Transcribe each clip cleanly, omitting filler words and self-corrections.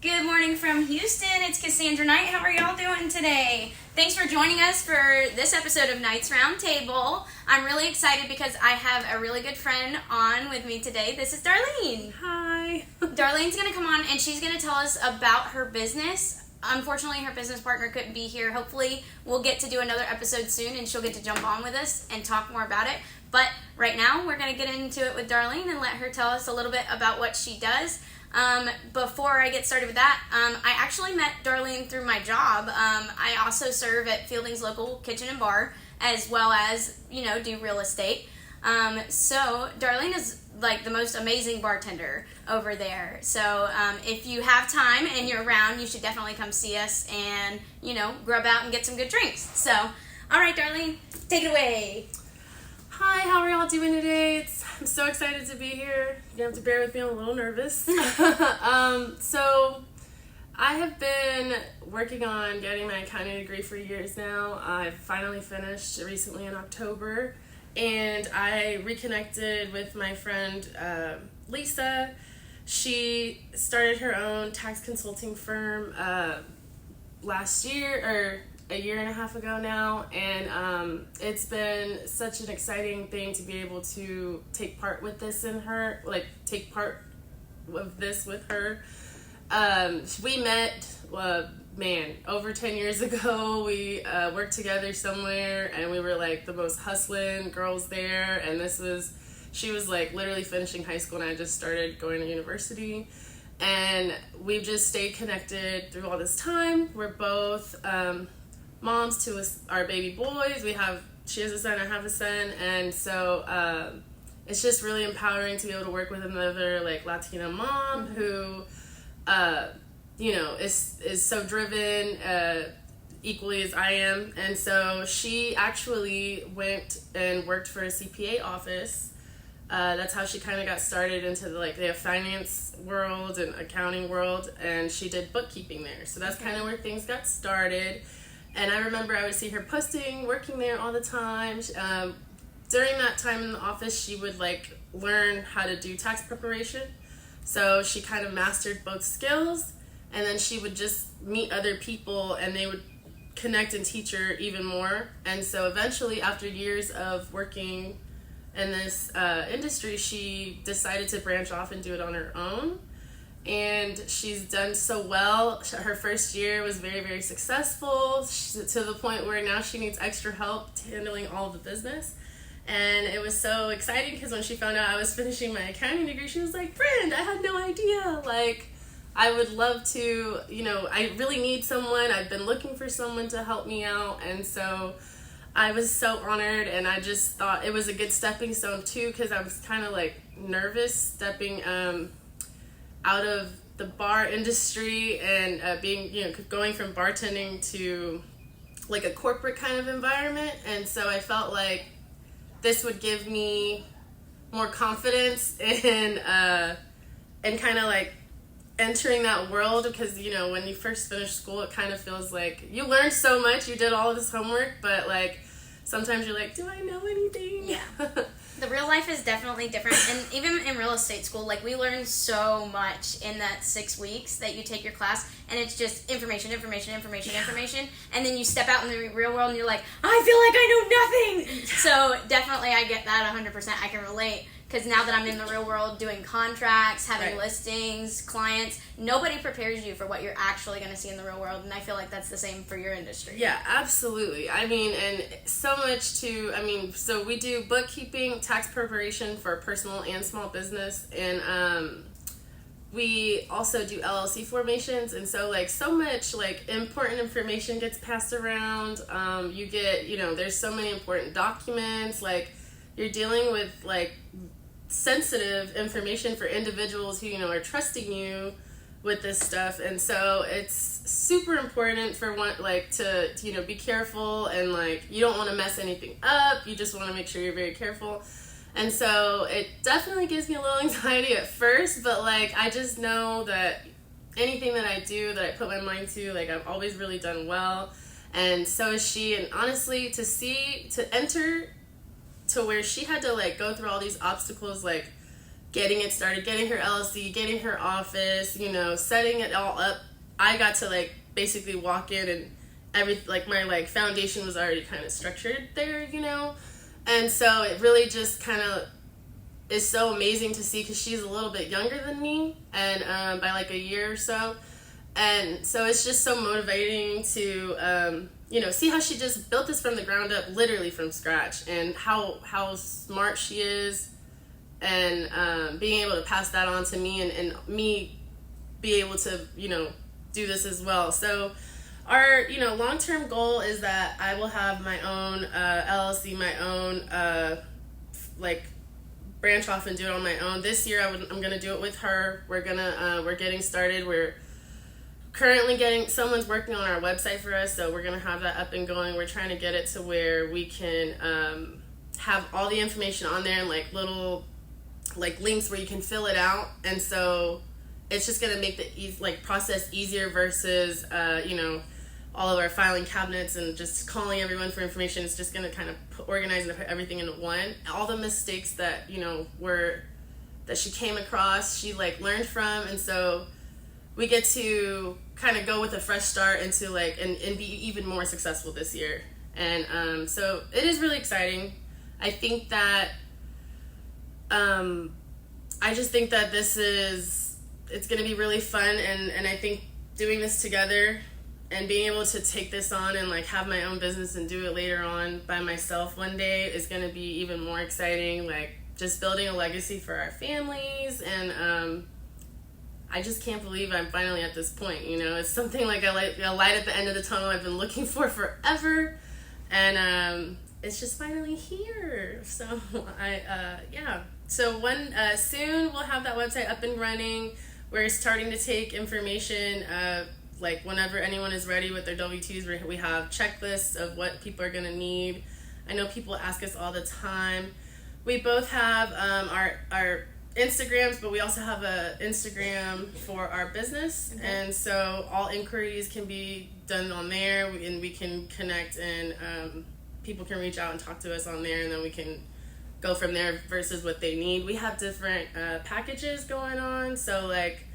Good morning from Houston. It's Cassandra Knight. How are y'all doing today? Thanks for joining us for this episode of Knight's Roundtable. I'm really excited because I have a really good friend on with me today. This is Darlene. Hi. Darlene's going to come on and she's going to tell us about her business. Unfortunately, her business partner couldn't be here. Hopefully, we'll get to do another episode soon and she'll get to jump on with us and talk more about it. But right now, we're going to get into it with Darlene and let her tell us a little bit about what she does. Before I get started with that, I actually met Darlene through my job. I also serve at Fielding's local kitchen and bar, as well as, do real estate. So Darlene is like the most amazing bartender over there. So, if you have time and you're around, you should definitely come see us and, grub out and get some good drinks. So, all right, Darlene, take it away. Hi, how are y'all doing today? I'm so excited to be here. You have to bear with me, I'm a little nervous. So I have been working on getting my accounting degree for years now. I've finally finished recently in October, and I reconnected with my friend Lisa. She started her own tax consulting firm last year, or a year and a half ago now, and it's been such an exciting thing to be able to take part with this with her. We met, over 10 years ago. We worked together somewhere, and we were like the most hustling girls there, and she was like literally finishing high school, and I just started going to university, and we've just stayed connected through all this time. We're both moms to our baby boys. She has a son, I have a son, and so it's just really empowering to be able to work with another like Latina mom who is so driven equally as I am. And so she actually went and worked for a CPA office. That's how she kind of got started into the finance world and accounting world, and she did bookkeeping there. So that's kind of where things got started. And I remember I would see her posting, working there all the time. During that time in the office, she would learn how to do tax preparation. So she kind of mastered both skills, and then she would just meet other people and they would connect and teach her even more. And so eventually, after years of working in this industry, she decided to branch off and do it on her own. And she's done so well. Her first year was very, very successful, to the point where now she needs extra help handling all of the business. And it was so exciting because when she found out I was finishing my accounting degree, she was like, "Friend, I had no idea. I would love to, I really need someone. I've been looking for someone to help me out." And so I was so honored, and I just thought it was a good stepping stone too, because I was kind of nervous stepping out of the bar industry and going from bartending to a corporate kind of environment. And so I felt like this would give me more confidence in kind of entering that world, because when you first finish school, it kind of feels like you learned so much, you did all of this homework, but sometimes you're like, do I know anything? Yeah. The real life is definitely different, and even in real estate school, we learn so much in that 6 weeks that you take your class, and it's just information, and then you step out in the real world and you're like, I feel like I know nothing. So definitely I get that 100%. I can relate, because now that I'm in the real world doing contracts, having listings, clients, nobody prepares you for what you're actually going to see in the real world, and I feel like that's the same for your industry. Yeah, absolutely. And so much so we do bookkeeping, tax preparation for personal and small business, and we also do LLC formations, and so so much important information gets passed around. You get, there's so many important documents, you're dealing with sensitive information for individuals who are trusting you with this stuff, and so it's super important for one to be careful, and you don't want to mess anything up. You just want to make sure you're very careful. And so it definitely gives me a little anxiety at first, but I just know that anything that I do, that I put my mind to, I've always really done well, and so is she. And honestly, to enter to where she had to go through all these obstacles getting it started, getting her LLC, getting her office, you know, setting it all up. I got to like basically walk in and my like foundation was already kind of structured there, you know. And so it really just kind of is so amazing to see, because she's a little bit younger than me, and by like a year or so. And so it's just so motivating to, you know, see how she just built this from the ground up, literally from scratch, and how smart she is, and being able to pass that on to me, and me be able to, you know, do this as well. So our, you know, long-term goal is that I will have my own LLC, my own like branch off and do it on my own. This year I'm gonna do it with her. We're getting started. We're currently someone's working on our website for us, so we're gonna have that up and going. We're trying to get it to where we can have all the information on there, and like little like links where you can fill it out, and so it's just gonna make the process easier versus you know, all of our filing cabinets and just calling everyone for information. It's just gonna kind of organize and put everything into one. All the mistakes that, you know, that she came across, she like learned from, and so we get to kind of go with a fresh start into like and be even more successful this year. And so it is really exciting. I think that I just think that it's going to be really fun, and I think doing this together and being able to take this on and like have my own business and do it later on by myself one day is going to be even more exciting. Like just building a legacy for our families, and I just can't believe I'm finally at this point. You know, it's something like a light at the end of the tunnel I've been looking for forever, and it's just finally here. So yeah. So soon we'll have that website up and running. We're starting to take information like whenever anyone is ready with their W-2s. We have checklists of what people are going to need. I know people ask us all the time. We both have our Instagrams, but we also have a Instagram for our business, and so all inquiries can be done on there, and we can connect, and people can reach out and talk to us on there, and then we can go from there versus what they need. We have different packages going on, so like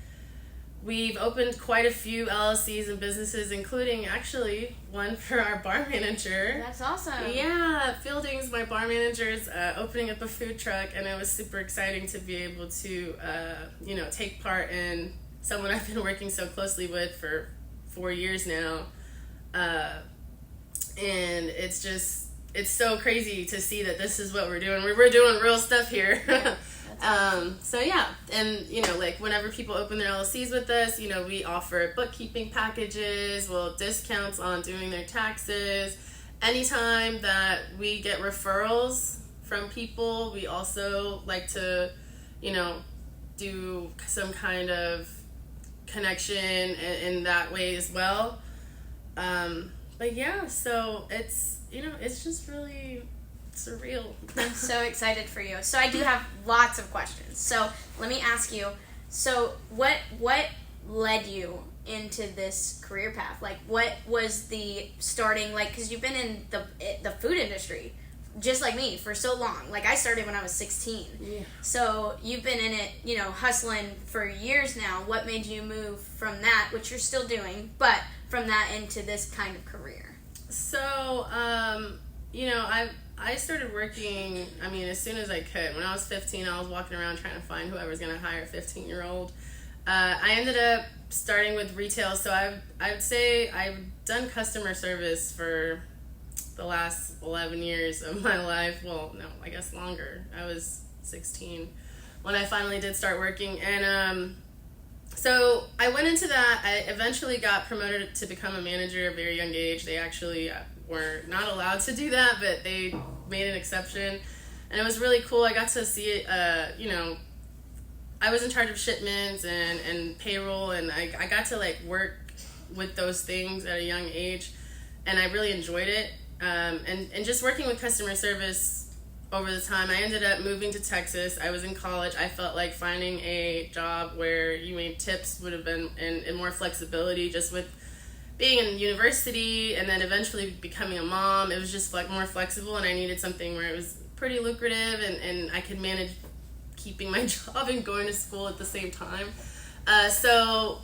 we've opened quite a few LLCs and businesses, including actually one for our bar manager. That's awesome. Yeah, Fielding's my bar manager's opening up a food truck, and it was super exciting to be able to, you know, take part in someone I've been working so closely with for 4 years now. And it's so crazy to see that this is what we're doing. We're doing real stuff here. So yeah, and you know, like whenever people open their LLCs with us, you know, we offer bookkeeping packages, discounts on doing their taxes. Anytime that we get referrals from people, we also like to, you know, do some kind of connection in that way as well. But yeah, so it's, you know, it's just really surreal. I'm so excited for you. So I do have lots of questions. So let me ask you, so what led you into this career path? Like what was the starting, like, because you've been in the food industry just like me for so long. Like I started when I was 16. Yeah. So you've been in it, you know, hustling for years now. What made you move from that, which you're still doing, but from that into this kind of career? So, you know, I started working, I mean, as soon as I could. When I was 15, I was walking around trying to find whoever's going to hire a 15-year-old. I ended up starting with retail, so I would say I've done customer service for the last 11 years of my life. Well, no, I guess longer. I was 16 when I finally did start working. And so I went into that. I eventually got promoted to become a manager at a very young age. They actually were not allowed to do that, but they made an exception. And it was really cool. I got to see it, you know, I was in charge of shipments and payroll, and I got to like work with those things at a young age, and I really enjoyed it. And just working with customer service over the time, I ended up moving to Texas. I was in college. I felt like finding a job where you made tips would have been, and more flexibility just with being in university and then eventually becoming a mom. It was just like more flexible, and I needed something where it was pretty lucrative and I could keeping my job and going to school at the same time. So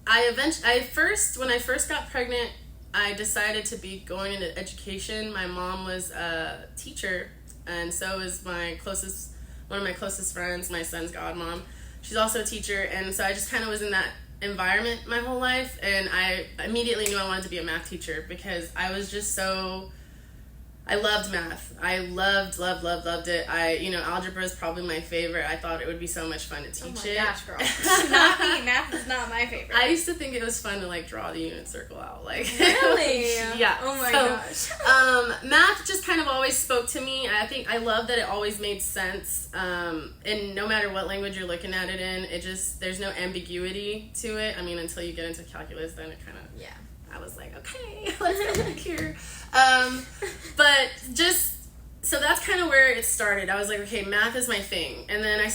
when I first got pregnant, I decided to be going into education. My mom was a teacher, and so is one of my closest friends, my son's godmom. She's also a teacher, and so I just kind of was in that environment my whole life, and I immediately knew I wanted to be a math teacher because I was just I loved math. I loved it. Algebra is probably my favorite. I thought it would be so much fun to teach it. Oh my gosh, girl. Not me. Math is not my favorite. I used to think it was fun to like draw the unit circle out. Like really? Yeah. Oh my gosh. Math just kind of always spoke to me. I think I love that it always made sense. And no matter what language you're looking at it in, there's no ambiguity to it. I mean, until you get into calculus, then it kind of I was like, okay, let's go back here. But so that's kind of where it started. I was like, okay, math is my thing. And then I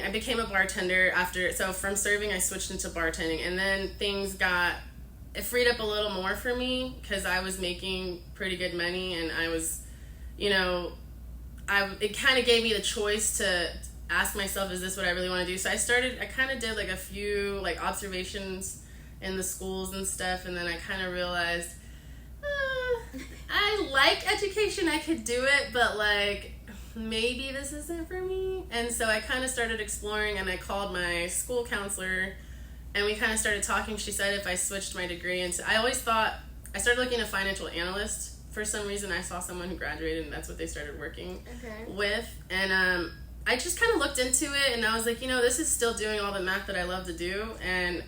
became a bartender so from serving, I switched into bartending. And then it freed up a little more for me because I was making pretty good money, and I was, it kind of gave me the choice to ask myself, is this what I really want to do? So I kind of did like a few like observations in the schools and stuff, and then I kind of realized I like education, I could do it, but like maybe this isn't for me. And so I kind of started exploring, and I called my school counselor, and we kind of started talking. She said if I switched my degree into, I started looking at financial analyst. For some reason I saw someone who graduated, and that's what they started working with, and I just kind of looked into it, and I was like, this is still doing all the math that I love to do, and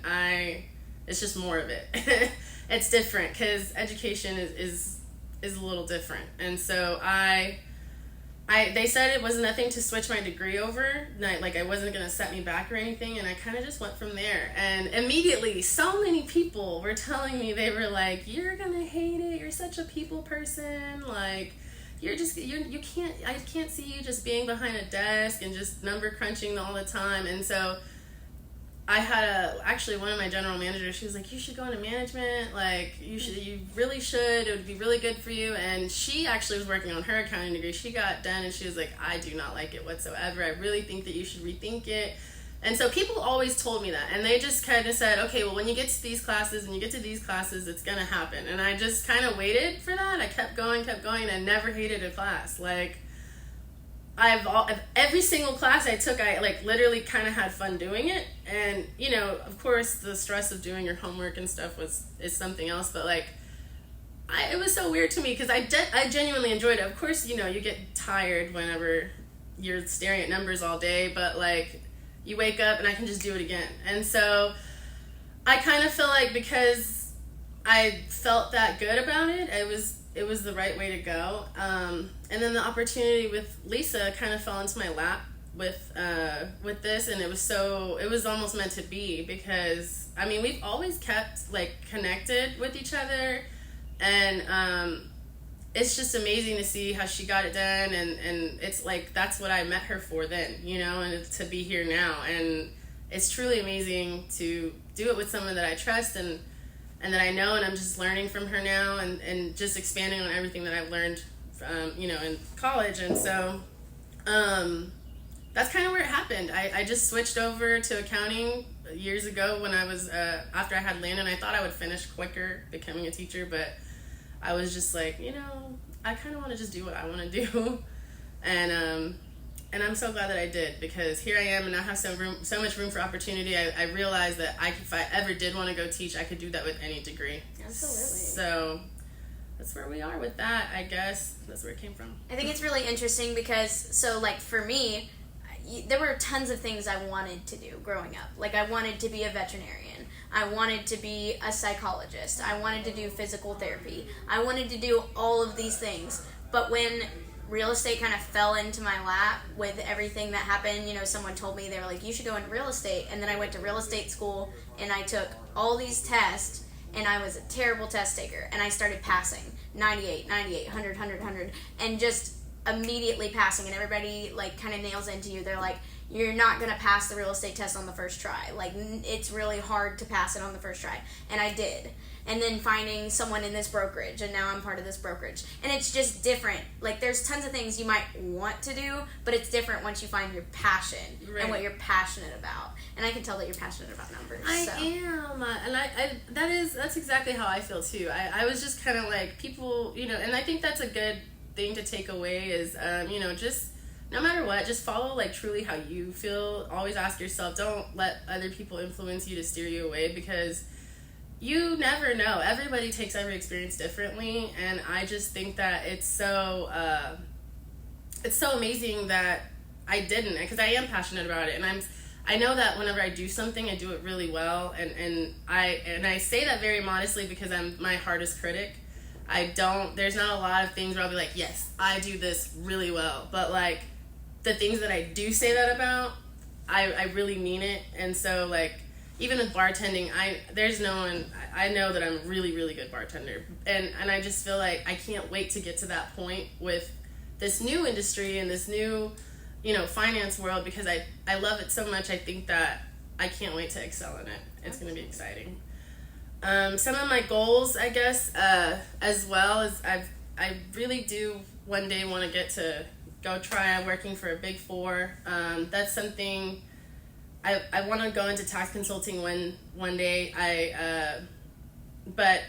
it's just more of it. It's different because education is a little different. And so they said it was nothing to switch my degree over. Like I wasn't going to set me back or anything. And I kind of just went from there. And immediately so many people were telling me, they were like, you're going to hate it. You're such a people person. Like I can't see you just being behind a desk and just number crunching all the time. And so I had actually one of my general managers, she was like, you should go into management, like you really should, it would be really good for you. And she actually was working on her accounting degree. She got done and she was like, I do not like it whatsoever. I really think that you should rethink it. And so people always told me that, and they just kind of said, okay, well, when you get to these classes and you get to these classes, it's gonna happen. And I just kind of waited for that. I kept going, and I never hated a class. Like every single class I took, I like literally kind of had fun doing it. And of course the stress of doing your homework and stuff is something else, but like it was so weird to me because I genuinely enjoyed it. Of course, you get tired whenever you're staring at numbers all day, but like you wake up and I can just do it again. And so I kind of feel like because I felt that good about it, it was the right way to go. And then the opportunity with Lisa kind of fell into my lap with this, and it was almost meant to be, because I mean we've always kept like connected with each other, and it's just amazing to see how she got it done, and it's like that's what I met her for then, and to be here now, and it's truly amazing to do it with someone that I trust and that I know, and I'm just learning from her now, and just expanding on everything that I've learned in college. And so that's kind of where it happened. I just switched over to accounting years ago when I was after I had Landon. I thought I would finish quicker becoming a teacher, but I was just like, I kind of want to just do what I want to do. And I'm so glad that I did, because here I am, and I have so much room for opportunity. I realized that if I ever did want to go teach, I could do that with any degree. Absolutely. So that's where we are with that, I guess. That's where it came from. I think it's really interesting because, so like for me, there were tons of things I wanted to do growing up. Like I wanted to be a veterinarian. I wanted to be a psychologist. I wanted to do physical therapy. I wanted to do all of these things. But when real estate kind of fell into my lap with everything that happened, someone told me, they were like, you should go into real estate. And then I went to real estate school and I took all these tests, and I was a terrible test taker, and I started passing 98, 100, and just immediately passing, and everybody like kind of nails into you. They're like, you're not going to pass the real estate test on the first try. Like, it's really hard to pass it on the first try. And I did. And then finding someone in this brokerage, and now I'm part of this brokerage. And it's just different. Like, there's tons of things you might want to do, but it's different once you find your passion and what you're passionate about. And I can tell that you're passionate about numbers. I am. And that's exactly how I feel, too. I was just kind of like, people, and I think that's a good thing to take away is, just no matter what, just follow, like, truly how you feel. Always ask yourself, don't let other people influence you to steer you away, because you never know. Everybody takes every experience differently, and I just think that it's so amazing that I didn't, because I am passionate about it, and I know that whenever I do something, I do it really well, and I say that very modestly because I'm my hardest critic. There's not a lot of things where I'll be like, yes, I do this really well, but like the things that I do say that about, I really mean it. And so, like, even with bartending, I know that I'm a really, really good bartender. And I just feel like I can't wait to get to that point with this new industry and this new, finance world, because I love it so much. I think that I can't wait to excel in it. It's going to be exciting. Some of my goals, I guess, as well, is I really do one day want to get to go try working for a Big Four. That's something I want to go into tax consulting one day. But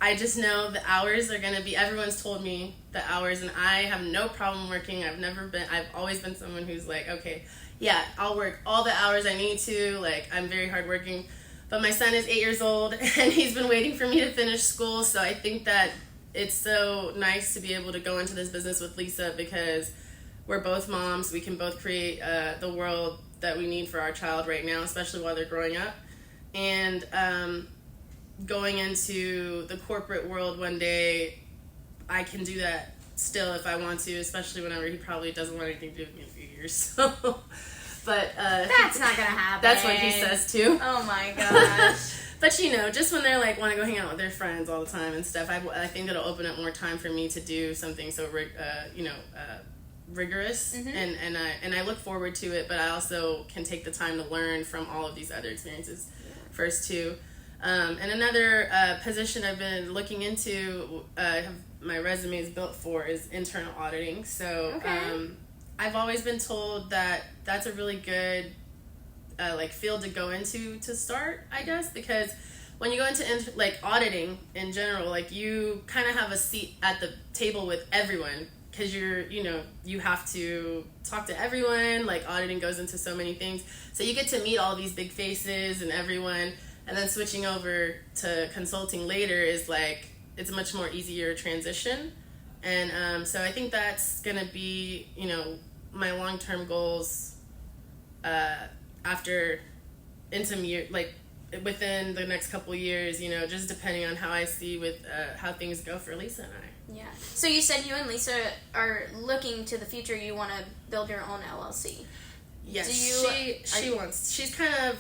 I just know the hours are going to be, everyone's told me the hours, and I have no problem working. I've always been someone who's like, okay, yeah, I'll work all the hours I need to. Like, I'm very hardworking. But my son is 8 years old, and he's been waiting for me to finish school, so I think that it's so nice to be able to go into this business with Lisa, because we're both moms. We can both create the world that we need for our child right now, especially while they're growing up. And going into the corporate world one day, I can do that still if I want to, especially whenever he probably doesn't want anything to do with me in a few years. So, but that's not gonna happen. That's what he says too. Oh my gosh. But just when they're like want to go hang out with their friends all the time and stuff, I think it'll open up more time for me to do something so rigorous. Mm-hmm. and I look forward to it. But I also can take the time to learn from all of these other experiences first too. And another position I've been looking into, my resume is built for, is internal auditing. So okay. I've always been told that that's a really good field to go into to start, I guess, because when you go into auditing in general, like, you kind of have a seat at the table with everyone, because you have to talk to everyone. Like, auditing goes into so many things, so you get to meet all these big faces and everyone. And then switching over to consulting later is like, it's a much more easier transition. And so I think that's going to be, my long-term goals after within the next couple years, just depending on how I see with how things go for Lisa and I. Yeah. So you said you and Lisa are looking to the future. You want to build your own LLC. Yes. She wants. She's kind of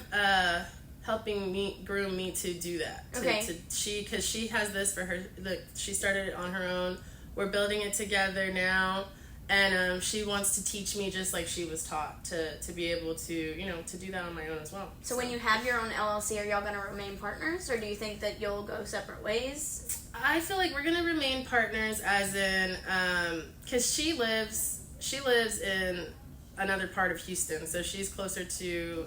helping groom me to do that. Okay. Because she has this for her. She started it on her own. We're building it together now, and she wants to teach me just like she was taught to be able to to do that on my own as well. So when you have your own LLC, are y'all going to remain partners, or do you think that you'll go separate ways? I feel like we're going to remain partners, as in because she lives in another part of Houston, so she's closer to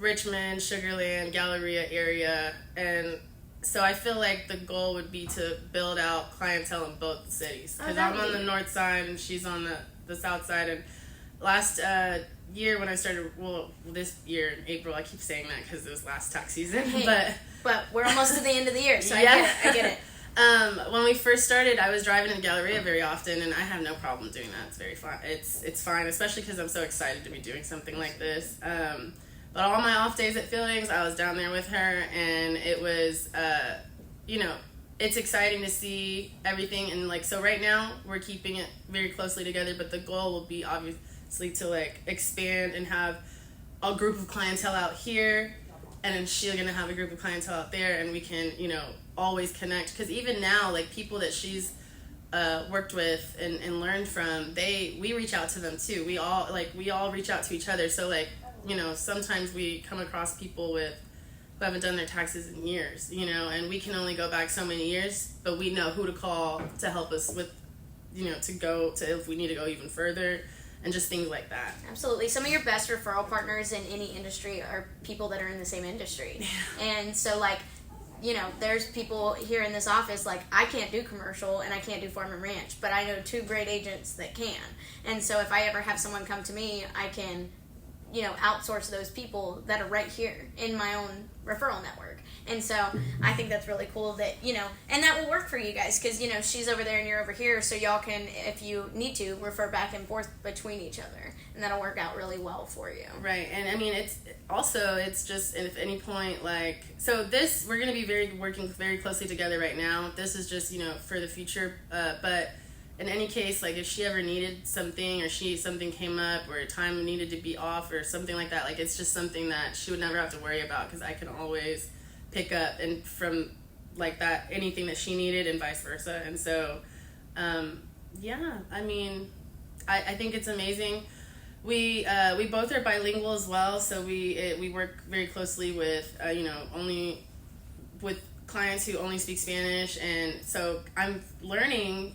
Richmond, Sugar Land, Galleria area, and so I feel like the goal would be to build out clientele in both cities, because I'm on the north side and she's on the south side. And last year when I started, this year in April, I keep saying that because it was last tax season, but we're almost to the end of the year, so yeah. I get it. When we first started, I was driving in Galleria very often, and I have no problem doing that. It's very fun. It's fine, especially because I'm so excited to be doing something like this. But all my off days at Fieldings, I was down there with her, and it was, it's exciting to see everything. And so right now we're keeping it very closely together, but the goal will be obviously to expand and have a group of clientele out here, and then she's gonna have a group of clientele out there, and we can always connect. Because even now, people that she's worked with and learned from, we reach out to them too. We all reach out to each other. So like, you know, sometimes we come across people who haven't done their taxes in years, you know, and we can only go back so many years, but we know who to call to help us with, you know, to go to if we need to go even further, and just things like that. Absolutely. Some of your best referral partners in any industry are people that are in the same industry. And so, like, you know, there's people here in this office, like, I can't do commercial and I can't do farm and ranch, but I know 2 great agents that can. And so if I ever have someone come to me, I can, you know, outsource those people that are right here in my own referral network. And so I think that's really cool that, you know, and that will work for you guys because, you know, she's over there and you're over here, so y'all can, if you need to, refer back and forth between each other, and that'll work out really well for you. Right. And I mean, it's just, if at any point, like, so this, we're going to be working very closely together right now. This is just, you know, for the future, but in any case, like, if she ever needed something or something came up or time needed to be off or something like that, like, it's just something that she would never have to worry about because I can always pick up and from like that anything that she needed and vice versa. And so yeah, I mean, I think it's amazing. We both are bilingual as well, so we work very closely with you know, only with clients who only speak Spanish, and so I'm learning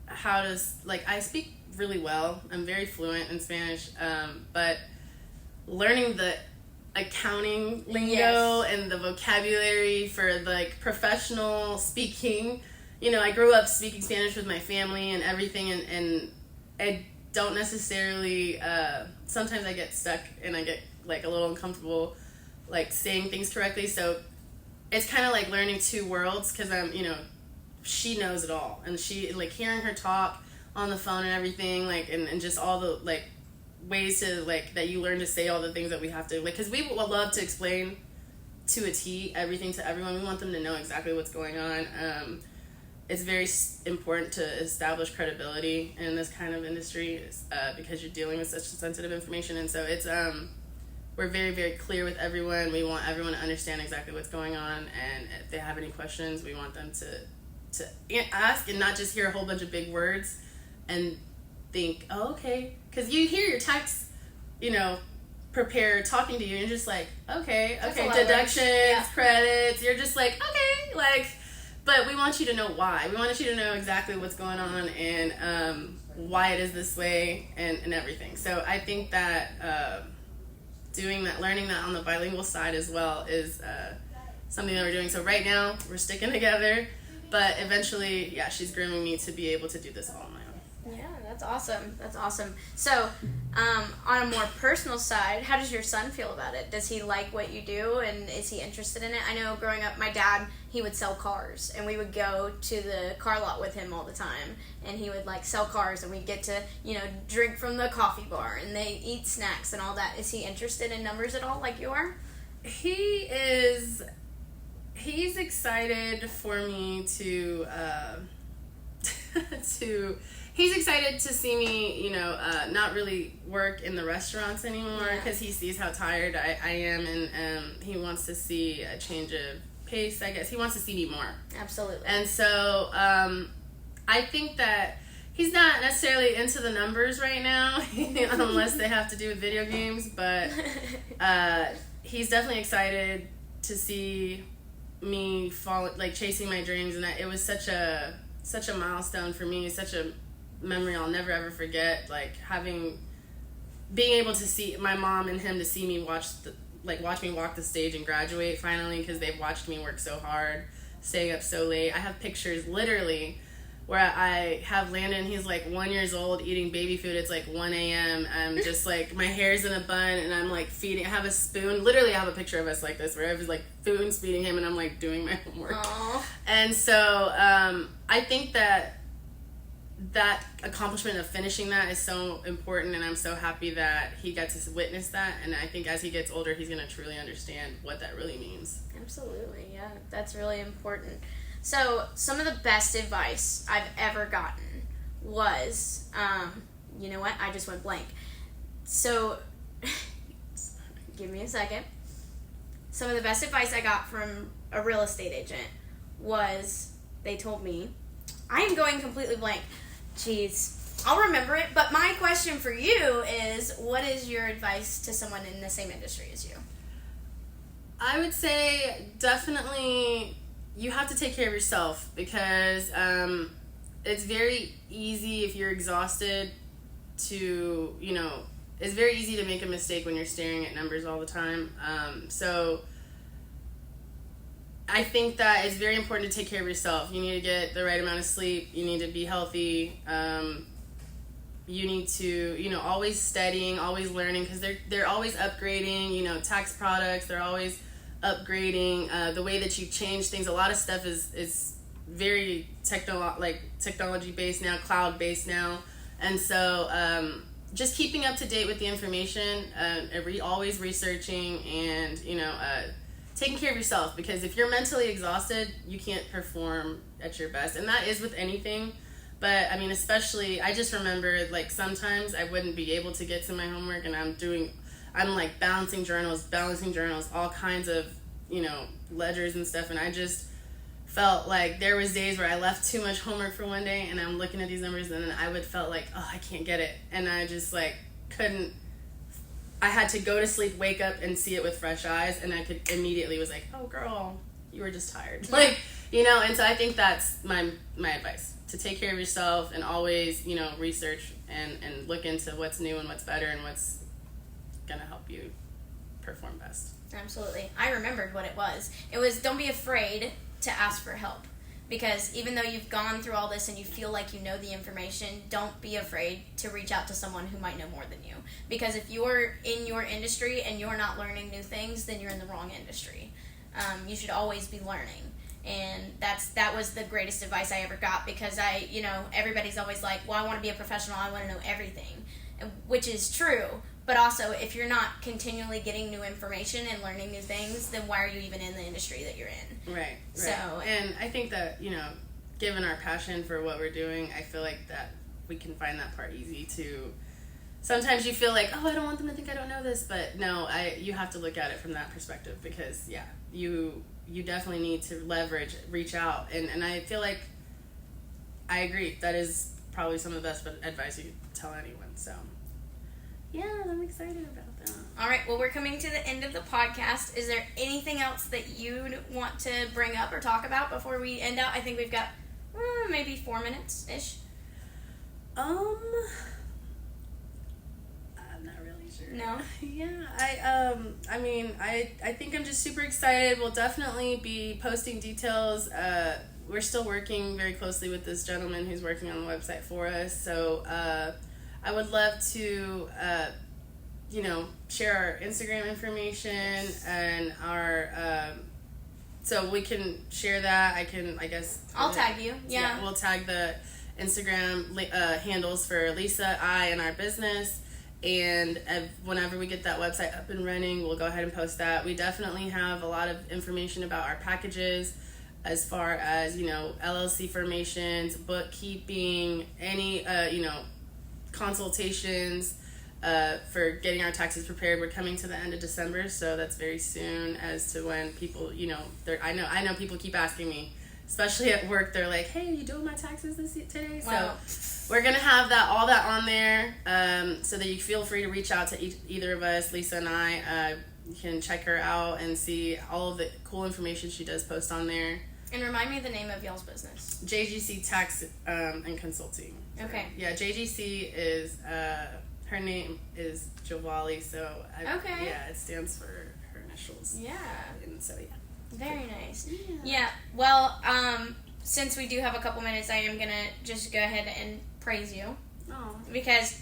how to, like, I speak really well, I'm very fluent in Spanish, but learning the accounting lingo and the vocabulary for like professional speaking. You know, I grew up speaking Spanish with my family and everything, and I don't necessarily sometimes I get stuck and I get like a little uncomfortable like saying things correctly, so it's kind of like learning 2 worlds because I'm, you know, she knows it all, and she, like, hearing her talk on the phone and everything, like, and just all the like ways to, like, that you learn to say all the things that we have to, like, because we love to explain to a T everything to everyone. We want them to know exactly what's going on. It's very important to establish credibility in this kind of industry because you're dealing with such sensitive information, and so it's we're very, very clear with everyone. We want everyone to understand exactly what's going on, and if they have any questions, we want them to ask and not just hear a whole bunch of big words and think, oh, okay, because you hear your tax, you know, prepared talking to you, and you're just like, okay, deductions, credits, you're just like, okay, like, but we want you to know why. We want you to know exactly what's going on and why it is this way and everything. So I think that doing that, learning that on the bilingual side as well is something that we're doing. So right now we're sticking together, but eventually, yeah, she's grooming me to be able to do this all on my own. Yeah, that's awesome. That's awesome. So, on a more personal side, how does your son feel about it? Does he like what you do, and is he interested in it? I know growing up, my dad, he would sell cars, and we would go to the car lot with him all the time, and he would, like, sell cars, and we'd get to, you know, drink from the coffee bar, and they eat snacks and all that. Is he interested in numbers at all, like you are? He's excited for me to he's excited to see me, you know, not really work in the restaurants anymore because he sees how tired I am, and he wants to see a change of pace, I guess. He wants to see me more. Absolutely. And so I think that he's not necessarily into the numbers right now unless they have to do with video games, but he's definitely excited to see me chasing my dreams, and that it was such a milestone for me, such a memory I'll never ever forget, like being able to see my mom and him, to see me watch me walk the stage and graduate finally, because they've watched me work so hard, staying up so late. I have pictures literally where I have Landon, he's like 1 year old, eating baby food. It's like 1 a.m. I'm just like, my hair's in a bun, and I'm like feeding, I have a spoon. Literally, I have a picture of us like this, where I was like spoon-feeding him, and I'm like doing my homework. Aww. And so I think that accomplishment of finishing that is so important, and I'm so happy that he got to witness that. And I think as he gets older, he's going to truly understand what that really means. Absolutely, yeah. That's really important. So, some of the best advice I've ever gotten was, you know what? I just went blank. So, give me a second. Some of the best advice I got from a real estate agent was, they told me, I am going completely blank. Jeez. I'll remember it, but my question for you is, what is your advice to someone in the same industry as you? I would say definitely you have to take care of yourself, because it's very easy if you're exhausted to, it's very easy to make a mistake when you're staring at numbers all the time. So I think that it's very important to take care of yourself. You need to get the right amount of sleep. You need to be healthy. You need to, always studying, always learning, because they're always upgrading, tax products. They're always upgrading. The way that you change things, a lot of stuff is very technology based now, cloud based now. And so just keeping up to date with the information, always researching, and, taking care of yourself, because if you're mentally exhausted, you can't perform at your best. And that is with anything. But, especially, I just remember, sometimes I wouldn't be able to get to my homework, and I'm balancing journals, all kinds of, ledgers and stuff, and I just felt like there was days where I left too much homework for one day, and I'm looking at these numbers, and then I would felt like, oh, I can't get it. And I just, couldn't. I had to go to sleep, wake up, and see it with fresh eyes, and I could immediately was like, oh, girl, you were just tired. And so I think that's my advice, to take care of yourself and always, research and look into what's new and what's better and what's going to help you perform best. Absolutely. I remembered what it was. It was, don't be afraid to ask for help. Because even though you've gone through all this and you feel like you know the information, don't be afraid to reach out to someone who might know more than you. Because if you're in your industry and you're not learning new things, then you're in the wrong industry. You should always be learning. And that was the greatest advice I ever got, because everybody's always like, well, I want to be a professional, I want to know everything, which is true. But also, if you're not continually getting new information and learning new things, then why are you even in the industry that you're in? Right. So, and I think that, given our passion for what we're doing, I feel like that we can find that part easy to. Sometimes you feel like, oh, I don't want them to think I don't know this, but no, you have to look at it from that perspective, because you definitely need to reach out, and I feel like I agree. That is probably some of the best advice you tell anyone. So. Yeah, I'm excited about that. All right, well, we're coming to the end of the podcast. Is there anything else that you want to bring up or talk about before we end out? I think we've got maybe 4 minutes-ish. I'm not really sure. No? Yeah, I think I'm just super excited. We'll definitely be posting details. We're still working very closely with this gentleman who's working on the website for us, so I would love to, share our Instagram information and our, so we can share that. I'll tag you. Yeah. We'll tag the Instagram handles for Lisa, I, and our business. And whenever we get that website up and running, we'll go ahead and post that. We definitely have a lot of information about our packages, as far as, LLC formations, bookkeeping, any, consultations for getting our taxes prepared. We're coming to the end of December, so that's very soon. As to when people, I know people keep asking me, especially at work. They're like, "Hey, are you doing my taxes today?" Wow. So we're gonna have all that on there, so that you feel free to reach out to either of us, Lisa and I. You can check her out and see all of the cool information she does post on there. And remind me the name of y'all's business. JGC Tax and Consulting. Okay. Yeah, JGC is, her name is Jovali, so okay. Yeah, it stands for her initials. Yeah. And so, yeah. Very nice. Yeah. Well, since we do have a couple minutes, I am going to just go ahead and praise you. Oh. Because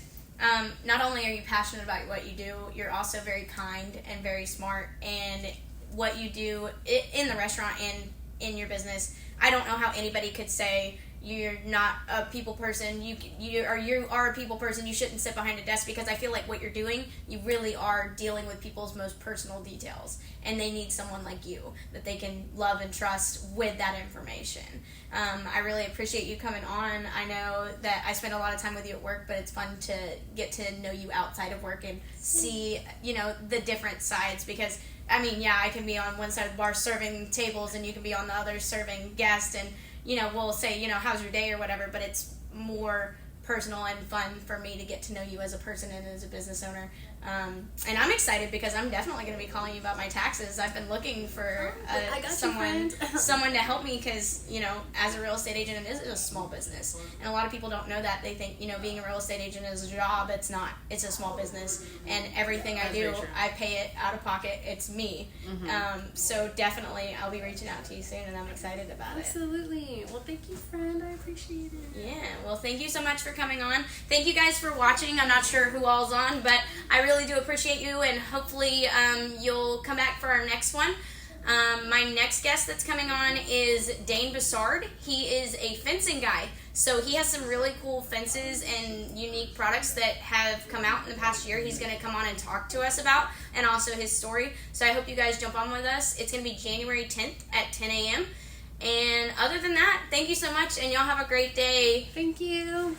not only are you passionate about what you do, you're also very kind and very smart. And what you do in the restaurant and in your business, I don't know how anybody could say you're not a people person. You are a people person. You shouldn't sit behind a desk, because I feel like what you're doing, you really are dealing with people's most personal details, and they need someone like you that they can love and trust with that information. I really appreciate you coming on. I know that I spend a lot of time with you at work, but it's fun to get to know you outside of work and see, the different sides, because I can be on one side of the bar serving tables, and you can be on the other serving guests, and we'll say, how's your day or whatever, but it's more personal and fun for me to get to know you as a person and as a business owner. And I'm excited because I'm definitely going to be calling you about my taxes. I've been looking for someone to help me because, as a real estate agent, it is a small business. And a lot of people don't know that. They think, being a real estate agent is a job. It's not. It's a small business. And everything I do, I pay it out of pocket. It's me. So definitely I'll be reaching out to you soon, and I'm excited about it. Absolutely. Well, thank you, friend. I appreciate it. Yeah. Well, thank you so much for coming on. Thank you guys for watching. I'm not sure who all's on, but I really do appreciate you, and hopefully you'll come back for our next one. My next guest that's coming on is Dane Bassard. He is a fencing guy, so he has some really cool fences and unique products that have come out in the past year. He's going to come on and talk to us about, and also his story. So I hope you guys jump on with us. It's going to be January 10th at 10 a.m. And other than that, thank you so much, and y'all have a great day. Thank you.